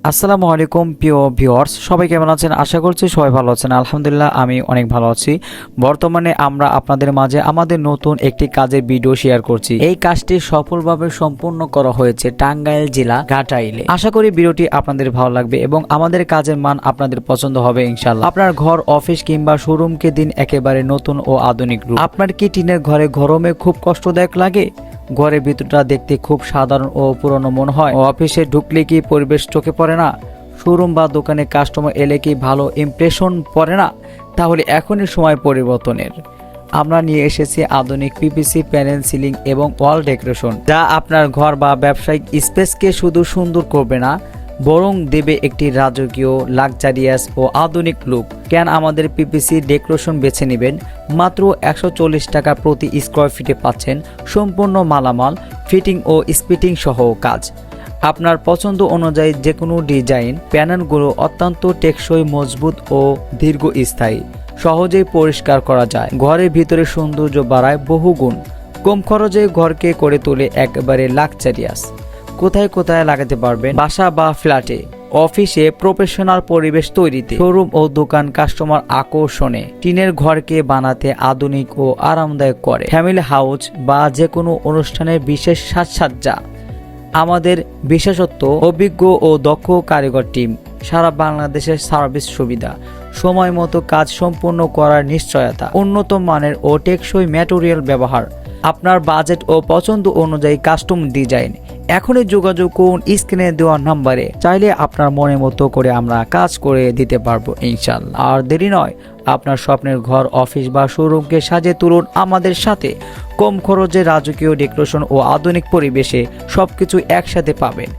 আসসালামু আলাইকুম প্রিয় ভিউয়ার্স, সবাই কেমন আছেন? আশা করছি সবাই ভালো আছেন। আলহামদুলিল্লাহ আমি অনেক ভালো আছি। বর্তমানে আমরা আপনাদের মাঝে আমাদের নতুন একটি কাজের ভিডিও শেয়ার করছি। এই কাজটি সফলভাবে সম্পূর্ণ করা হয়েছে টাঙ্গাইল জেলা ঘাটাইলে। আশা করি ভিডিওটি আপনাদের ভালো লাগবে এবং আমাদের কাজের মান আপনাদের পছন্দ হবে ইনশাআল্লাহ। আপনার ঘর, অফিস কিংবা শোরুমকে দিন একেবারে নতুন ও আধুনিক রূপ। আপনার কি টিনের ঘরে গরমে খুব কষ্টদায়ক লাগে? ঘরের ভিতরটা দেখতে খুব সাধারণ ও পুরনো মনে হয়? অফিসে ঢুকলে কি পরিবেশ চোখে পড়ে না? শোরুম বা দোকানে কাস্টমার এলে কি ভালো ইমপ্রেশন পড়ে না? তাহলে এখনই সময় পরিবর্তনের। আমরা নিয়ে এসেছি আধুনিক পিপিসি প্যানেল, সিলিং এবং ওয়াল ডেকোরেশন, যা আপনার ঘর বা ব্যবসায়িক স্পেসকে শুধু সুন্দর করবে না, বরং দেবে একটি রাজকীয়, লাক্সারিয়াস ও আধুনিক লুক। কেন আমাদের পিপিসি ডেকোরেশন বেছে নেবেন? মাত্র 140 টাকা প্রতি স্কোয়ার ফিটে পাচ্ছেন সম্পূর্ণ মালামাল, ফিটিং ও স্পিটিং সহ কাজ। আপনার পছন্দ অনুযায়ী যে কোনো ডিজাইন। প্যানেলগুলো অত্যন্ত টেকসই, মজবুত ও দীর্ঘস্থায়ী, সহজেই পরিষ্কার করা যায়। ঘরের ভিতরে সৌন্দর্য বাড়ায় বহুগুণ। কম খরচে ঘরকে করে তোলে একেবারে লাক্সারিয়াস। কোথায় কোথায় লাগাতে পারবেন? বাসা বা ফ্ল্যাটে, অফিসে প্রফেশনাল পরিবেশ তৈরিতে, শোরুম ও দোকান কাস্টমার আকর্ষণে। টিনের ঘরকে বানাতে আধুনিক ও আরামদায়ক করে। ফ্যামিলি হাউস বা যে কোনো অনুষ্ঠানের বিশেষ সাজসজ্জা। আমাদের বিশেষত্ব অভিজ্ঞ ও দক্ষ কারিগর টিম, সারা বাংলাদেশের সার্ভিস সুবিধা, সময় মতো কাজ সম্পূর্ণ করার নিশ্চয়তা, উন্নত মানের ও টেকসই ম্যাটেরিয়াল ব্যবহার। আপনার বাজেট ও পছন্দ অনুযায়ী কাস্টম ডিজাইন। এখনই যোগাযোগ করুন স্ক্রিনে দেওয়া নাম্বারে। চাইলে আপনার মনের মতো করে আমরা কাজ করে দিতে পারবো ইনশাআল্লাহ। আর দেরি নয়, আপনার স্বপ্নের ঘর, অফিস বা শোরুমকে সাজিয়ে তুলুন আমাদের সাথে। কম খরচে রাজকীয় ডেকোরেশন ও আধুনিক পরিবেশে সবকিছু একসাথে পাবেন।